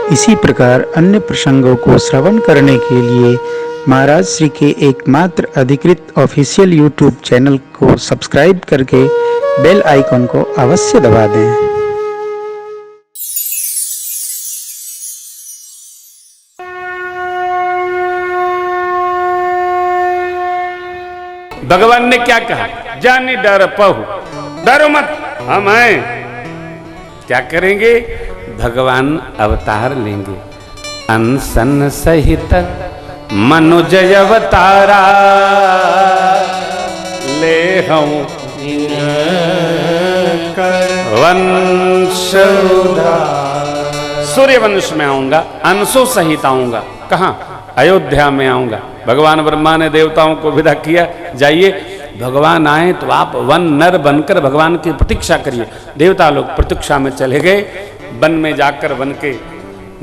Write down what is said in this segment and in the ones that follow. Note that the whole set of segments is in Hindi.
इसी प्रकार अन्य प्रसंगों को श्रवण करने के लिए महाराज श्री के एकमात्र अधिकृत ऑफिशियल यूट्यूब चैनल को सब्सक्राइब करके बेल आइकन को अवश्य दबा दें। भगवान ने क्या कहा? जाने डर पहु, डरो मत, हम हैं। क्या करेंगे? भगवान अवतार लेंगे। अनशन सहित मनुज अवतारा ले हम वंश सूर्य वंश में आऊंगा, अंशों सहित आऊंगा। कहां? अयोध्या में आऊंगा। भगवान ब्रह्मा ने देवताओं को विदा किया, जाइए भगवान आए तो आप वन नर बनकर भगवान की प्रतीक्षा करिए। देवता लोग प्रतीक्षा में चले गए, वन में जाकर वन के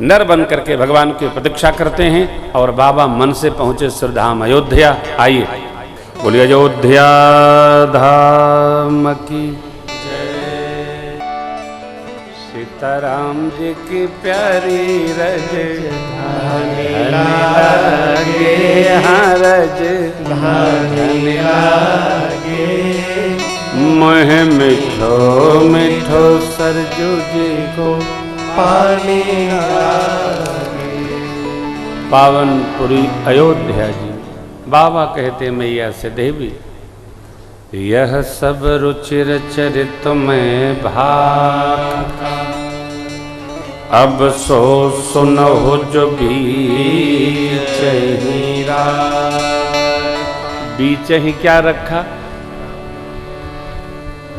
नर बन करके भगवान की प्रतीक्षा करते हैं। और बाबा मन से पहुंचे श्रीधाम अयोध्या। आइए बोलिए अयोध्या धाम की जय। सीताराम जी की प्यारी रज लागे, हाँ रज लागे। मोह मिठो मिठो सरजू जी को पानी लागे। पावनपुरी अयोध्या जी। बाबा कहते मैया से देवी, यह सब रुचिर चरित में भाका, अब सो सुनहो जो बीच ही बीच ही क्या रखा?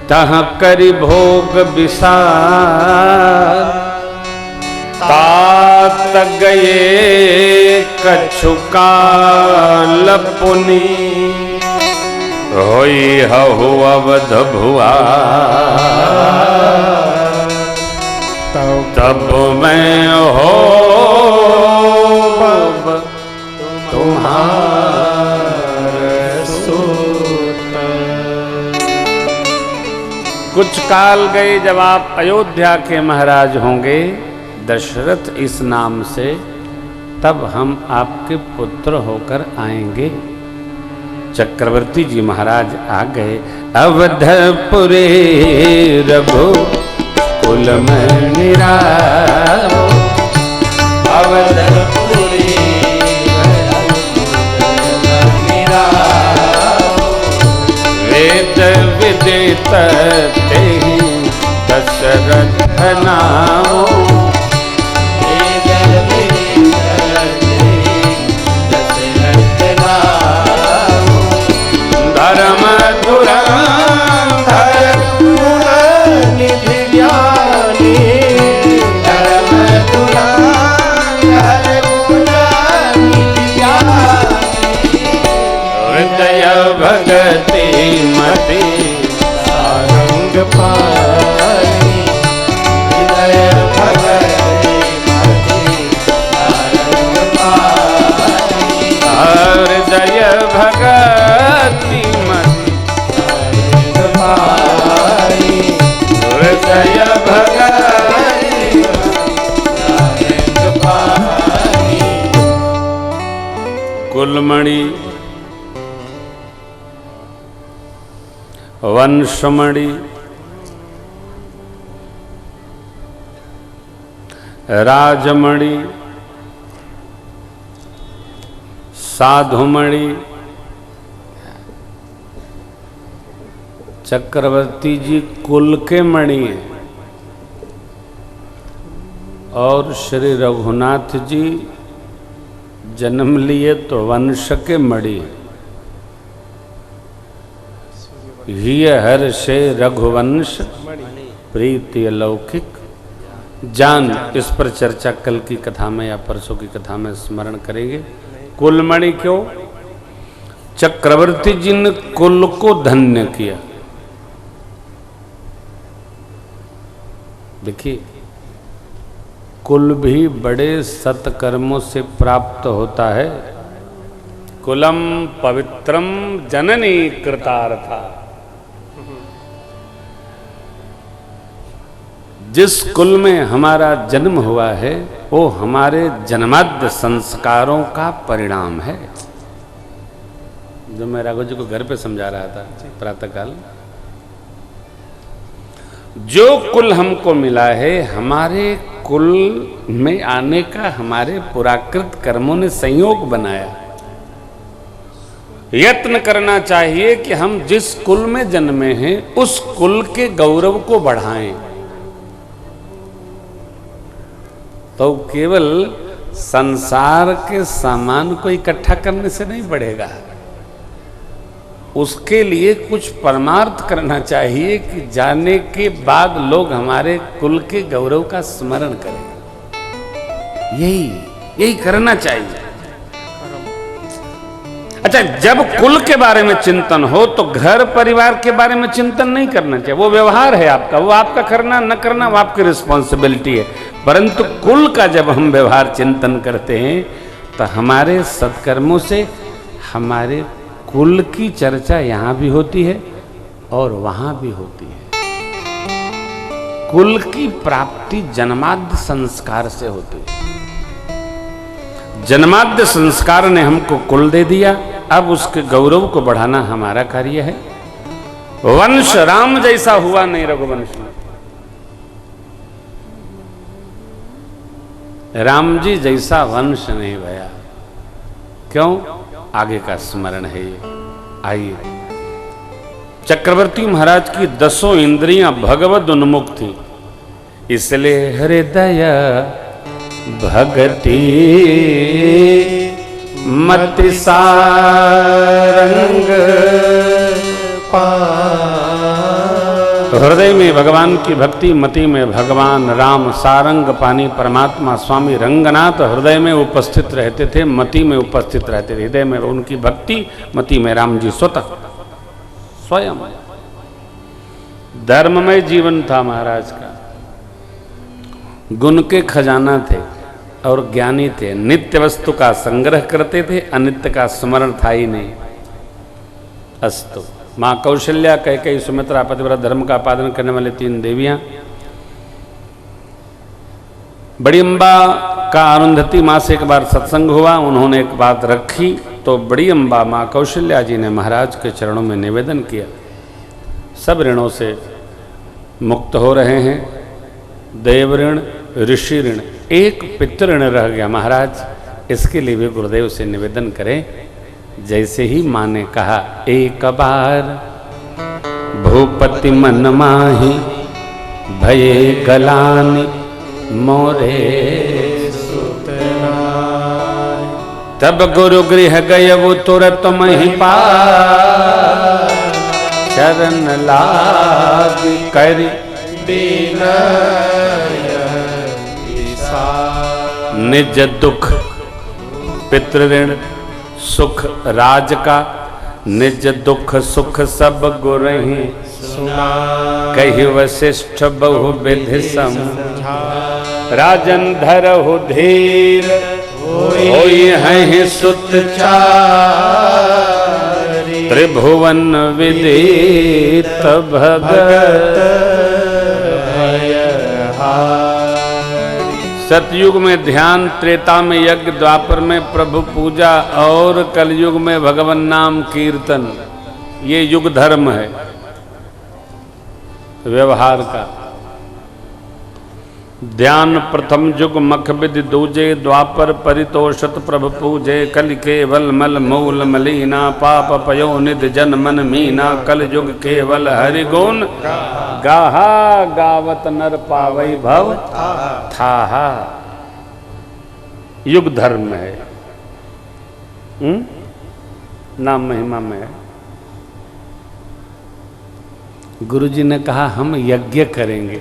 तहाँ करी भोग विसार, तात गए कछु काल पुनि, होई हहु अवध भुआ, तब मैं हो तुम्हारे सूत। कुछ काल गए जब आप अयोध्या के महाराज होंगे दशरथ इस नाम से, तब हम आपके पुत्र होकर आएंगे। चक्रवर्ती जी महाराज आ गए। अवधपुरे रघु कुल में निरालो, अवधपुरे निरालो। वेद विदित तेहि दशरथ नामो, भगति मति सारंग पाई, हृदय भगति मति सारंग पाई, हृदय भगति मति सारंग पाई, हृदय भगति सारंग पाई। कुलमणि वंशमणि राजमणि साधुमणि चक्रवर्ती जी कुल के मणि हैं और श्री रघुनाथ जी जन्म लिए तो वंश के मणि। हिय हर्षे रघुवंश प्रीति अलौकिक। जान, इस पर चर्चा कल की कथा में या परसों की कथा में स्मरण करेंगे। कुलमणि क्यों? चक्रवर्ती जी ने कुल को धन्य किया। देखिए, कुल भी बड़े सत्कर्मों से प्राप्त होता है। कुलम पवित्रम जननी कृतार्था। जिस कुल में हमारा जन्म हुआ है वो हमारे जन्माद्य संस्कारों का परिणाम है। जो मैं राघव जी को घर पे समझा रहा था प्रातःकाल, जो कुल हमको मिला है हमारे कुल में आने का हमारे पुराकृत कर्मों ने संयोग बनाया। यत्न करना चाहिए कि हम जिस कुल में जन्मे हैं उस कुल के गौरव को बढ़ाएं। तो केवल संसार के सामान को इकट्ठा करने से नहीं बढ़ेगा, उसके लिए कुछ परमार्थ करना चाहिए कि जाने के बाद लोग हमारे कुल के गौरव का स्मरण करें। यही करना चाहिए। अच्छा, जब कुल के बारे में चिंतन हो तो घर परिवार के बारे में चिंतन नहीं करना चाहिए। वो व्यवहार है आपका, वो आपका करना न करना वो आपकी रिस्पॉन्सिबिलिटी है। परंतु कुल का जब हम व्यवहार चिंतन करते हैं तो हमारे सत्कर्मों से हमारे कुल की चर्चा यहां भी होती है और वहां भी होती है। कुल की प्राप्ति जन्माद्य संस्कार से होती है। जन्माद्य संस्कार ने हमको कुल दे दिया, अब उसके गौरव को बढ़ाना हमारा कार्य है। वंश राम जैसा हुआ नहीं रघुवंश में, राम जी जैसा वंश नहीं भया। क्यों? आगे का स्मरण है ये। आइए, चक्रवर्ती महाराज की 10 इंद्रियां भगवद उन्मुख थी, इसलिए हृदय भगति मति सारंग हृदय में भगवान की भक्ति, मति में भगवान राम सारंग पानी परमात्मा स्वामी रंगनाथ हृदय में उपस्थित रहते थे, मति में उपस्थित रहते थे। हृदय में उनकी भक्ति, मति में राम जी स्वतः स्वयं। धर्ममय जीवन था महाराज का, गुण के खजाना थे और ज्ञानी थे। नित्य वस्तु का संग्रह करते थे, अनित्य का स्मरण था ही नहीं। अस्तु। माँ कौशल्या, कैकेयी, सुमित्रा, पतिव्रता, धर्म का पालन करने वाली 3 देवियां। बड़ी अम्बा का अरुंधति माँ से एक बार सत्संग हुआ, उन्होंने एक बात रखी तो बड़ी अम्बा माँ कौशल्या जी ने महाराज के चरणों में निवेदन किया, सब ऋणों से मुक्त हो रहे हैं, देव ऋण, ऋषि ऋण, एक पितृ ऋण रह गया महाराज, इसके लिए भी गुरुदेव से निवेदन करें। जैसे ही माँ ने कहा, एक बार भूपति मन माही भये गलानी मोरे सुतनाय, तब गुरु गृह गय वो तुरत मही पार, चरण लाग कर निज दुख पितृ ऋण सुख राज का, निज दुख सुख सब गुरहि सुना, कहि वशिष्ठ बहु विधि समझा, राजन धरहु धीर होई हैं सुत चारि, त्रिभुवन विदित भगत सतयुग में ध्यान, त्रेता में यज्ञ, द्वापर में प्रभु पूजा और कलयुग में भगवान नाम कीर्तन। ये युग धर्म है व्यवहार का। ध्यान प्रथम युग मख विधि दूजे, द्वापर परितोषत प्रभु पूजे, कल केवल मल मूल मलीना, पाप पयो निध जन मन मीना, कल युग केवल हरि गुण गाहा, गावत नर पावई भव थाहा। युग धर्म है, नाम महिमा में है। गुरुजी ने कहा हम यज्ञ करेंगे,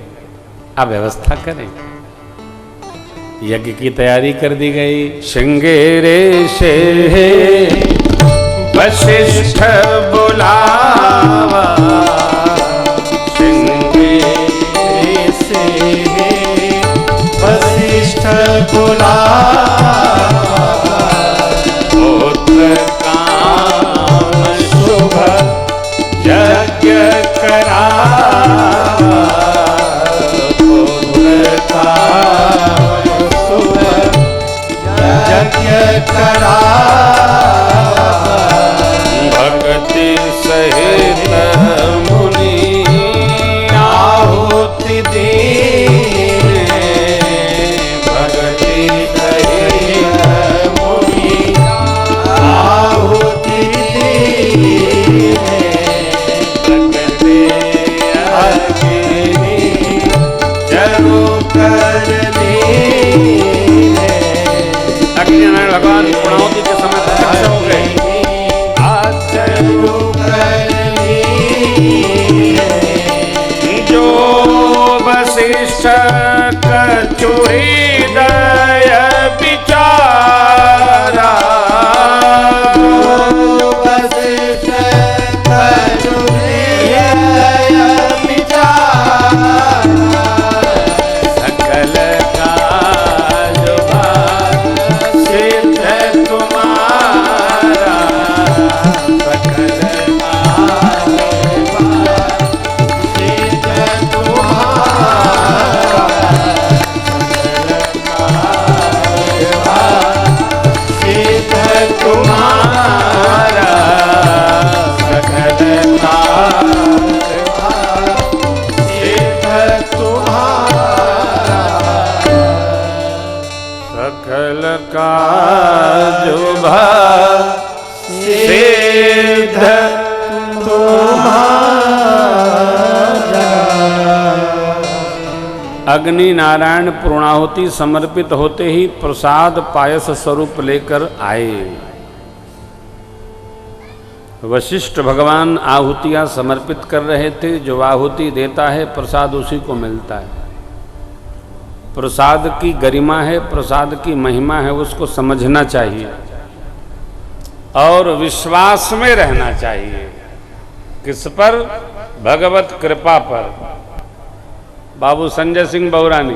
अब व्यवस्था करें। यज्ञ की तैयारी कर दी गई। श्रृंगेरे से वशिष्ठ बुलावा, श्रृंगेरे से वशिष्ठ बुलावा, पुत्र काम शुभ यज्ञ करा, यज्ञ करा भक्ति सहित मुनि आहुति दीने भक्ति सहित मुनि आहुति दीने भक्ति अग्नि जरु कर लीने। अग्निनारायण भगवान पूर्णाहुति के समय प्रत्यक्ष हो गए। जो वशिष्ठ कछु हृदय विचारा वशिष्ठ कछु हृदय विचारा सकल काज सिद्ध तुम्हारा सकल सकल काज सिद्ध अग्नि नारायण पूर्णाहुति समर्पित होते ही प्रसाद पायस स्वरूप लेकर आए। वशिष्ठ भगवान आहुतियां समर्पित कर रहे थे। जो आहुति देता है प्रसाद उसी को मिलता है। प्रसाद की गरिमा है, प्रसाद की महिमा है, उसको समझना चाहिए और विश्वास में रहना चाहिए। किस पर? भगवत कृपा पर। बाबू संजय सिंह बहुरानी,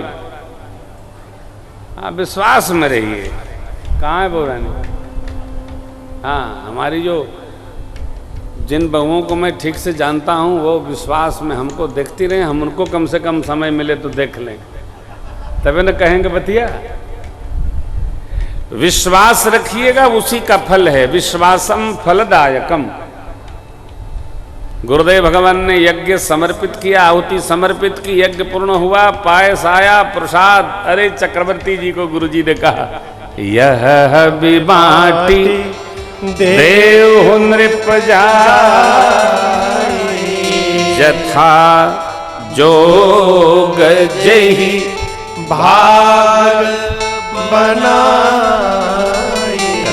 हाँ विश्वास में रहिए। कहाँ है बहुरानी? हाँ, हमारी जो जिन बहुओं को मैं ठीक से जानता हूँ वो विश्वास में हमको देखती रहे। हम उनको कम से कम समय मिले तो देख लें, तभी न कहेंगे बतिया। विश्वास रखिएगा, उसी का फल है। विश्वासम फलदायकम। गुरुदेव भगवान ने यज्ञ समर्पित किया, आहुति समर्पित की, यज्ञ पूर्ण हुआ, पायस आया, प्रसाद। अरे चक्रवर्ती जी को गुरुजी ने कहा, यह भी बाटी देव नृप जाई, यथा जोग जही भाग बना।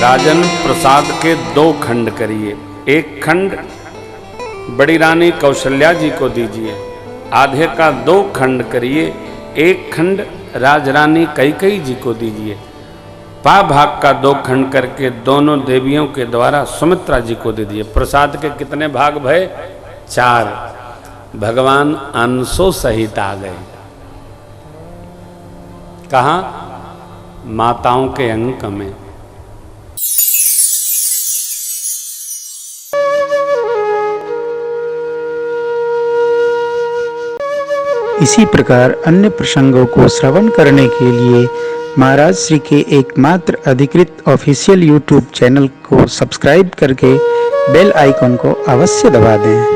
राजन, प्रसाद के 2 खंड करिए। एक खंड बड़ी रानी कौशल्या जी को दीजिए, आधे का 2 खंड करिए। एक खंड राजरानी कैकेयी जी को दीजिए। पा भाग का 2 खंड करके दोनों देवियों के द्वारा सुमित्रा जी को दे दिए। प्रसाद के कितने भाग भय? 4। भगवान अंशों सहित आ गए। कहाँ? माताओं के अंक में। इसी प्रकार अन्य प्रसंगों को श्रवण करने के लिए महाराज श्री के एकमात्र अधिकृत ऑफिशियल यूट्यूब चैनल को सब्सक्राइब करके बेल आइकन को अवश्य दबा दें।